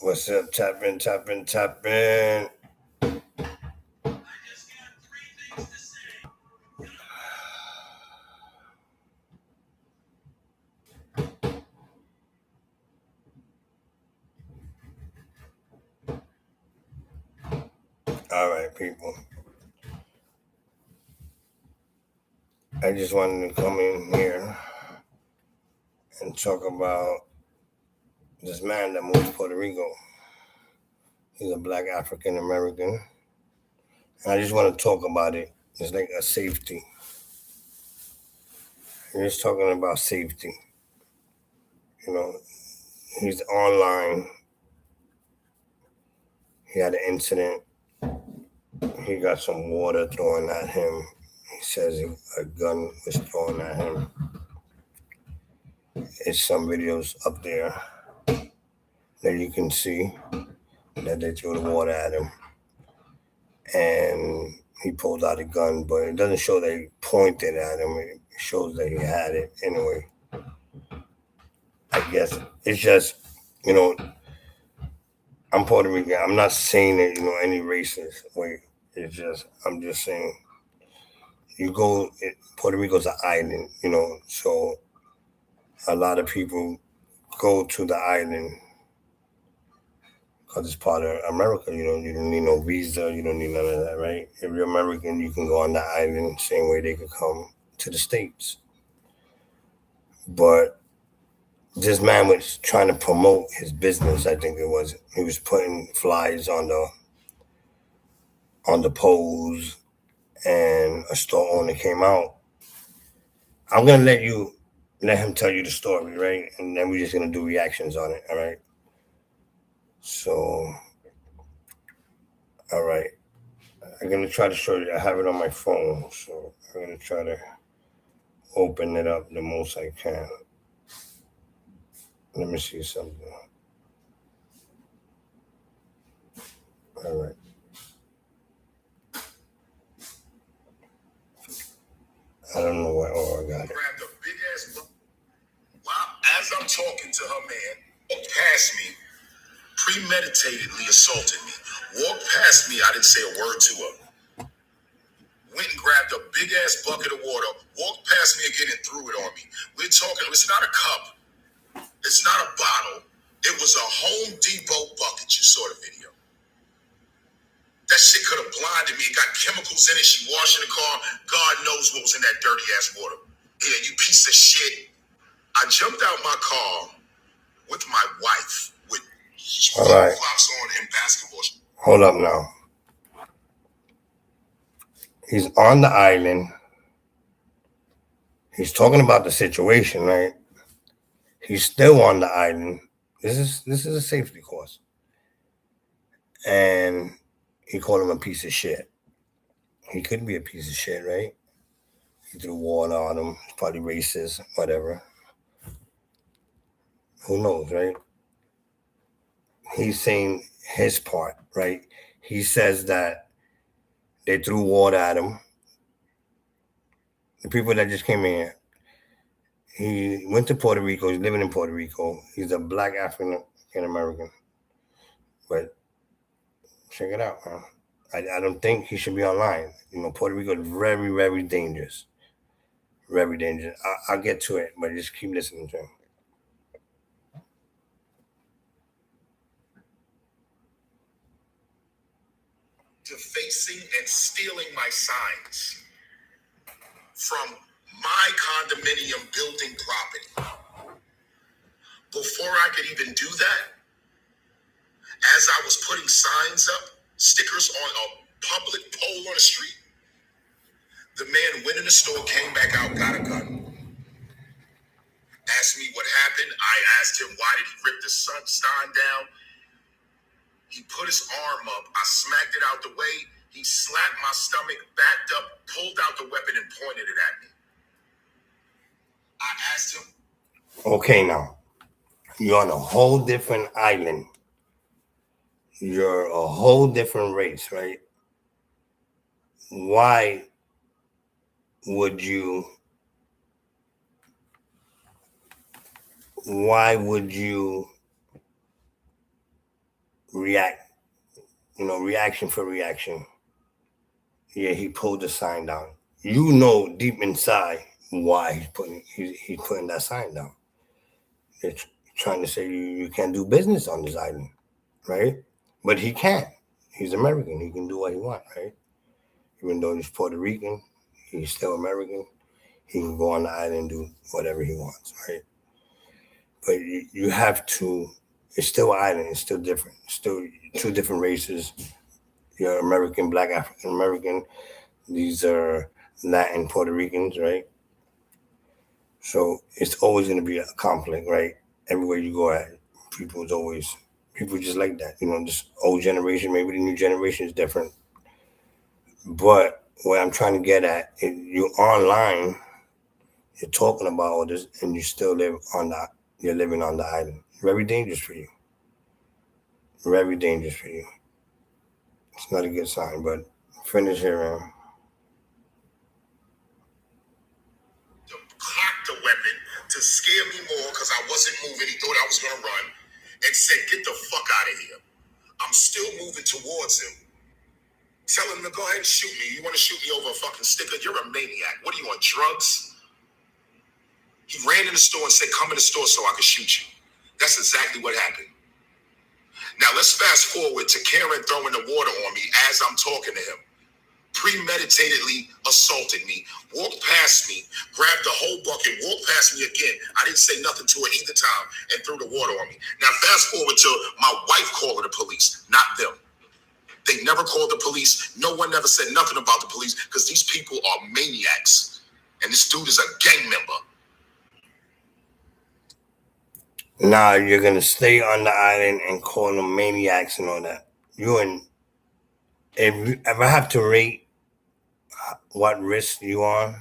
What's up? Tap in, tap in, tap in. All right, people. I just wanted to come in here and talk about this man that moved to Puerto Rico. He's a black African American. And I just want to talk about it. It's like a safety. We're just talking about safety. You know, he's online. He had an incident. He got some water thrown at him. He says a gun was thrown at him. It's some videos up there that you can see that they threw the water at him. And he pulled out a gun, but it doesn't show that he pointed at him. It shows that he had it anyway. I guess it's just, you know, I'm Puerto Rican. I'm not saying it, any racist way. It's just, I'm just saying, Puerto Rico's an island, so a lot of people go to the island because it's part of America. You don't need no visa. You don't need none of that, right? If you're American, you can go on the island same way they could come to the States. But this man was trying to promote his business. I think it was. He was putting flyers on the poles, and a store owner came out. I'm gonna let him tell you the story, right? And then we're just gonna do reactions on it. All right. So, all right. I'm gonna try to show you. I have it on my phone, so I'm gonna try to open it up the most I can. Let me see something. All right. I don't know why. Oh, I got it. Grabbed a big ass book. While as I'm talking to her man, walked past me, premeditatedly assaulted me. Walked past me, I didn't say a word to her. Went and grabbed a big ass bucket of water, walked past me again and threw it on me. We're talking, it's not a cup, it's not a bottle. It was a Home Depot bucket. You saw the video. That shit could have blinded me. It got chemicals in it. She washing the car. God knows what was in that dirty ass water. Yeah, you piece of shit. I jumped out my car with my wife with flip-flops on and basketball. Hold up now. He's on the island. He's talking about the situation, right? He's still on the island. This is a safety course. And he called him a piece of shit. He could be a piece of shit, right? He threw water on him. He's probably racist, whatever. Who knows, right? He's saying his part, right? He says that they threw water at him. The people that just came in here. He went to Puerto Rico. He's living in Puerto Rico. He's a black African American. But check it out, man. I don't think he should be online. Puerto Rico is very, very dangerous. Very dangerous. I'll get to it, but just keep listening to him. Defacing and stealing my signs from my condominium building property. Before I could even do that, as I was putting signs up, stickers on a public pole on the street, the man went in the store, came back out, got a gun. Asked me what happened. I asked him, why did he rip the sign down? He put his arm up. I smacked it out the way. He slapped my stomach, backed up, pulled out the weapon, and pointed it at me. I asked him. Okay, now. You're on a whole different island. You're a whole different race, right? Why would you react, reaction for reaction. Yeah, he pulled the sign down. You know deep inside why he's putting that sign down. It's trying to say you can't do business on this island, right? But he can't. He's American. He can do what he wants, right? Even though he's Puerto Rican, he's still American. He can go on the island and do whatever he wants, right? But you have to. It's still an island. It's still different. It's still two different races. You're American, Black, African American. These are Latin Puerto Ricans, right? So it's always going to be a conflict, right? Everywhere you go at, people's always people just like that. This old generation, maybe the new generation is different. But what I'm trying to get at, you're online, you're talking about all this, and you still you're living on the island. Very dangerous for you. Very dangerous for you. It's not a good sign. But finish here, man. Cocked the weapon to scare me more because I wasn't moving. He thought I was going to run and said, "Get the fuck out of here." I'm still moving towards him, telling him to go ahead and shoot me. You want to shoot me over a fucking sticker? You're a maniac. What are you on, drugs? He ran in the store and said, "Come in the store so I can shoot you." That's exactly what happened. Now let's fast forward to Karen throwing the water on me as I'm talking to him. Premeditatedly assaulted me, walked past me, grabbed the whole bucket, walked past me again. I didn't say nothing to her either time and threw the water on me. Now fast forward to my wife calling the police, not them. They never called the police. No one ever said nothing about the police because these people are maniacs. And this dude is a gang member. Nah, you're gonna stay on the island and call them maniacs and all that. If I have to rate what risk you on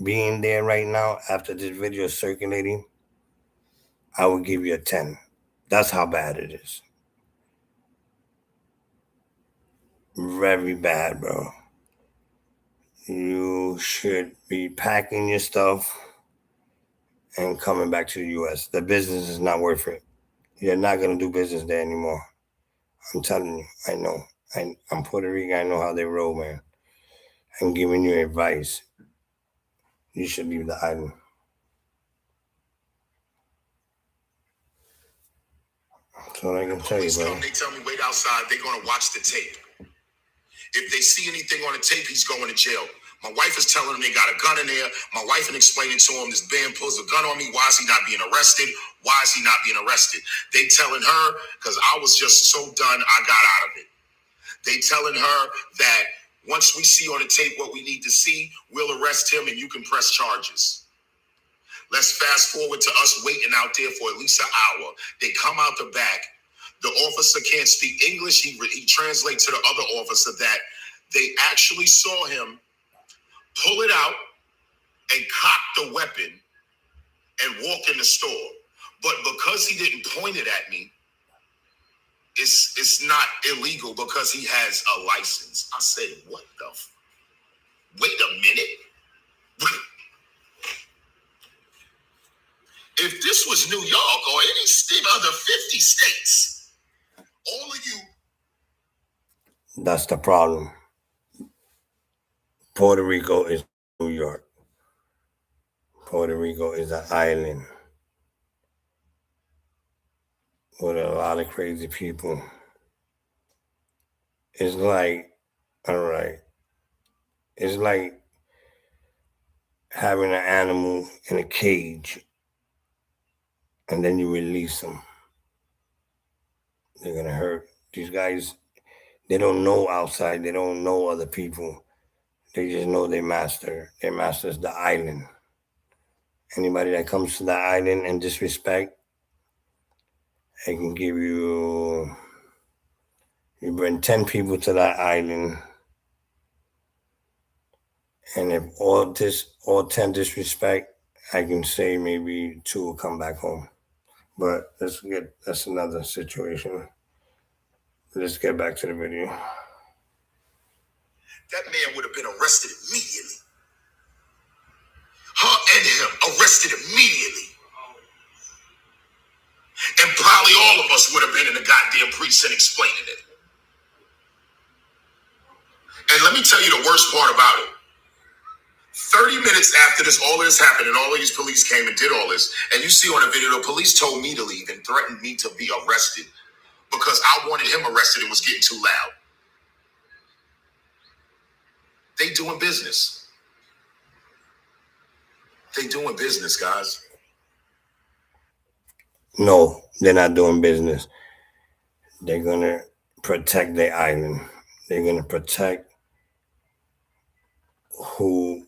being there right now after this video is circulating, I would give you a 10. That's how bad it is. Very bad, bro. You should be packing your stuff and coming back to the US. The business is not worth it. You're not gonna do business there anymore. I'm telling you, I know. I'm Puerto Rican. I know how they roll, man. I'm giving you advice. You should leave the island. That's all I can tell you, Police bro. come, they tell me wait outside. They're gonna watch the tape. If they see anything on the tape, he's going to jail. My wife is telling him they got a gun in there. My wife is explaining to him this man pulls a gun on me. Why is he not being arrested? Why is he not being arrested? They telling her, because I was just so done, I got out of it. They telling her that once we see on the tape what we need to see, we'll arrest him and you can press charges. Let's fast forward to us waiting out there for at least an hour. They come out the back. The officer can't speak English. He translates to the other officer that they actually saw him pull it out and cock the weapon and walk in the store. But because he didn't point it at me, it's not illegal because he has a license. I said, what the? Wait a minute. If this was New York or any other 50 states, all of you. That's the problem. Puerto Rico is New York. Puerto Rico is an island with a lot of crazy people. It's like, all right, it's like having an animal in a cage and then you release them. They're going to hurt. These guys, they don't know outside, they don't know other people. They just know their master. Their master is the island. Anybody that comes to the island and disrespect, I can give you. You bring 10 people to that island, and if all 10 disrespect, I can say maybe 2 will come back home. But that's another situation. Let's get back to the video. That man would have been arrested immediately. Her and him arrested immediately. And probably all of us us would have been in the goddamn precinct explaining it. And let me tell you the worst part about it. 30 minutes after all of this happened and all of these police came and did all this, and you see on the video, the police told me to leave and threatened me to be arrested because I wanted him arrested and was getting too loud. They doing business. They doing business, guys. No, they're not doing business. They're going to protect their island. They're going to protect who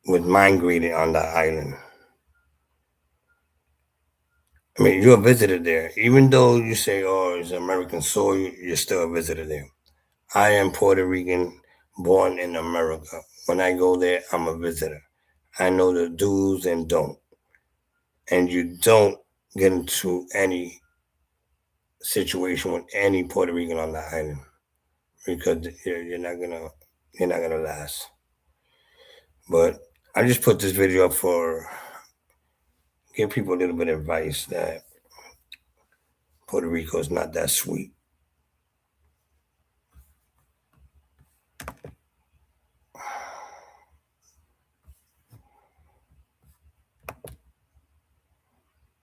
was migrated on that island. I mean, you're a visitor there. Even though you say, oh, it's American soil, you're still a visitor there. I am Puerto Rican, born in America. When I go there, I'm a visitor. I know the do's and don't. And you don't get into any situation with any Puerto Rican on the island because you're not gonna last. But I just put this video up for give people a little bit of advice that Puerto Rico is not that sweet.